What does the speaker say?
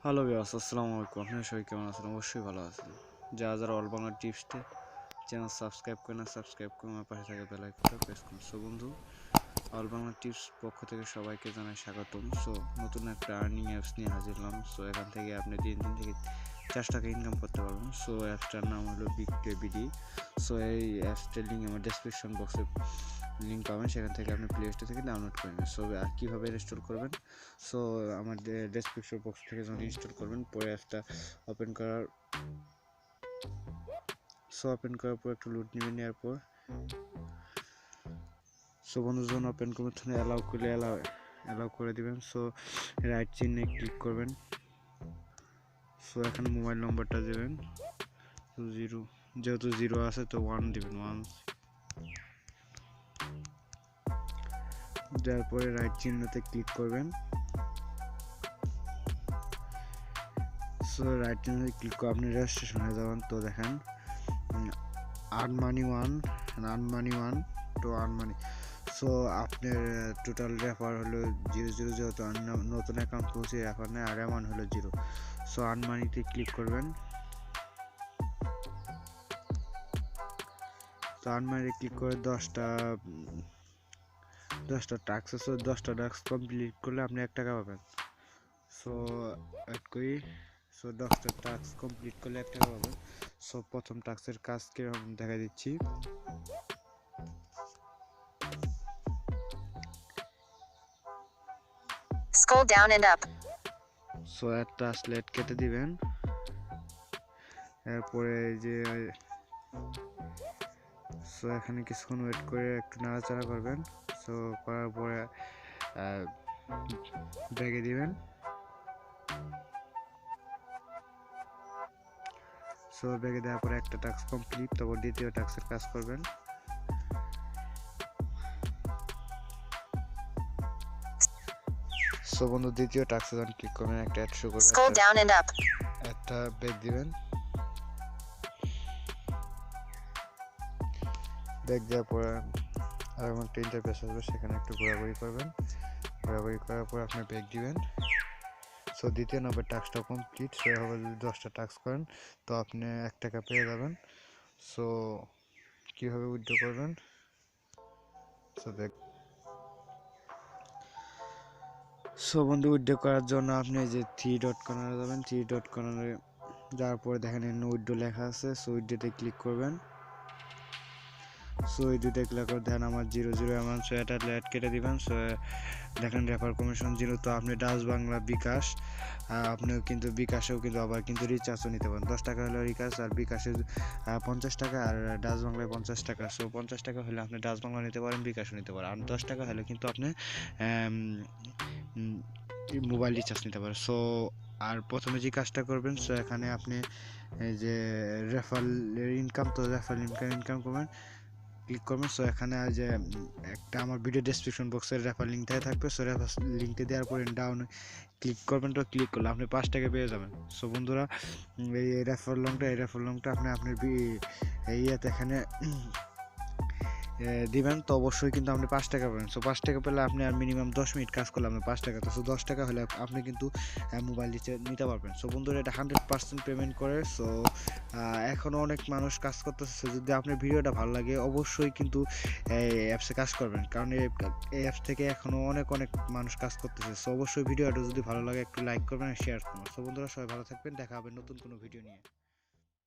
Hello viewers, আসসালামু আলাইকুম। আপনারা সবাই কেমন আছেন? অবশ্যই ভালো আছেন। যারা অল বাংলা টিপসটি চ্যানেল সাবস্ক্রাইব করে না, সাবস্ক্রাইব করে আমার পাশে থাকা বেল আইকনটা প্রেস করুন। সো বন্ধু, অল বাংলা টিপস পক্ষ থেকে সবাইকে জানাই স্বাগতম। সো নতুন একটা আর্নিং অ্যাপস নিয়ে হাজির হলাম। সো এখান থেকে আপনি দিন থেকে 4 টাকা ইনকাম করতে পারবেন। সো অ্যাপসটার নাম হলো bdapps। সো এই অ্যাপসটার লিঙ্ক আমার ডেসক্রিপশন বক্সে লিঙ্ক পাবেন, সেখান থেকে আপনি প্লে স্টোর থেকে ডাউনলোড করে নেবেন। সো আর কীভাবে ইনস্টল করবেন, সো আমার ডেসক্রিপশন বক্স থেকে যখন ইনস্টল করবেন, পরে অ্যাপসটা ওপেন করার পর একটু লোড নেওয়ার পর সো বন্ধু যখন ওপেন করবেন তখন অ্যালাউ করে দিবেন। সো রাইট চিহ্নে ক্লিক করবেন। সো এখানে মোবাইল নম্বরটা দেবেন, যেহেতু 0 আছে তো 1 দিবেন, 1 দেওয়ার পরে রাইট চিহ্নতে ক্লিক করবেন। সো রাইট চিহ্নতে ক্লিক করে আপনি রেজিস্ট্রেশনে যাবেন। তো দেখেন earn money 1 to earn money. So আপনার টোটাল রেফার হলো 0 যেহেতু নতুন অ্যাকাউন্ট খুলছি, রেফার নেই, আর অ্যামাউন্ট হলো 0। সো আর্ন মানিতে ক্লিক করবেন। তো আর্ন মানিতে ক্লিক করে 10টা টাস্ক আছে। 10টা টাস্ক কমপ্লিট করলে আপনি 1 টাকা পাবেন। সো অ্যাড করি। সো 10টা টাস্ক কমপ্লিট করলে 1 টাকা পাবেন। সো প্রথম টাস্কের কাজ কিরকম দেখা দিচ্ছি। Scroll down and up. So একটা স্লেট কেটে দিবেন। এরপরে যে সো এখানে কিছুক্ষণ ওয়েট করে একটু নাড়াচাড়া করবেন। সো করার পরে ব্যাগে দিবেন। সো ব্যাগে দেওয়ার পরে একটা টাস্ক কমপ্লিট, তারপর দ্বিতীয় টাস্কের কাজ করবেন। সো বন্ধু দ্বিতীয় টাস্কে যখন ক্লিক করবেন একটা অ্যাড শো করবে, Scroll down and up. একটা ব্যাগ দিবেন। ব্যাগ দেওয়ার পরে আর একটা ইন্টারফেস আসবে, সেখানে একটু ঘোরাঘুরি করবেন। ঘোরাঘুরি করার পর আপনি ব্যাগ দিবেন। সো দ্বিতীয় নম্বর টাস্কটা কমপ্লিট। সো এভাবে যদি 10টা টাস্ক করেন তো আপনি 1 টাকা পেয়ে যাবেন। সো কীভাবে উইথড্র করবেন, সো বন্ধু উইথড্র করার জন্য আপনি যে 3 ডট কর্নারে যাবেন। 3 ডট কর্নারে যাওয়ার পরে দেখেন উইথড্র লেখা আছে। সো উইথড্রোতে ক্লিক করবেন। সো এই দুইটা ক্লিক করে দেখেন আমার 0 অ্যামাউন্ট। সো এটা অ্যাড কেটে দিবেন। সো দেখেন রেফার কমিশন 0। তো আপনি বাংলা বিকাশ, আপনিও কিন্তু বিকাশেও কিন্তু আবার কিন্তু রিচার্জও নিতে পারেন। 10 টাকা হলো রিচার্জ, আর বিকাশে 50 টাকা, আর বাংলায় 50 টাকা। সো 50 টাকা হলে আপনি বাংলা নিতে পারেন, বিকাশও নিতে পারেন। আর 10 টাকা হলে কিন্তু আপনি মোবাইল রিচার্জ নিতে পারেন। সো আর প্রথমে যে কাজটা করবেন, সো এখানে আপনি এই যে রেফারেল ইনকাম, তো রেফারেল ইনকাম করবেন, ক্লিক করবেন। সো এখানে যে একটা আমার ভিডিও ডেসক্রিপশন বক্সের রেফার লিঙ্ক থাকবে। সো রেফার লিঙ্কটা দেওয়ার পরে ডাউন ক্লিক করবেন। তো ক্লিক করলে আপনি 5 টাকা পেয়ে যাবেন। সো বন্ধুরা এই রেফার লিঙ্কটা আপনি আপনার ইয়েতে এখানে দিবেন। তো অবশ্যই কিন্তু আপনি 5 টাকা পাবেন। সো 5 টাকা পেলে আপনি আর মিনিমাম 10 মিনিট কাজ করলে আপনি 5 টাকা। তো সো 10 টাকা হলে আপনি কিন্তু মোবাইল রিচার্জ নিতে পারবেন। সো বন্ধুরা এটা 100% পেমেন্ট করে। সো এখনও অনেক মানুষ কাজ করতেছে। যদি আপনার ভিডিওটা ভালো লাগে অবশ্যই কিন্তু এই অ্যাপসে কাজ করবেন, কারণ এই অ্যাপস থেকে এখনও অনেক মানুষ কাজ করতেছে। সো অবশ্যই ভিডিওটা যদি ভালো লাগে একটু লাইক করবেন আর শেয়ার করবেন। সো বন্ধুরা সবাই ভালো থাকবেন, দেখা হবে নতুন কোনো ভিডিও নিয়ে।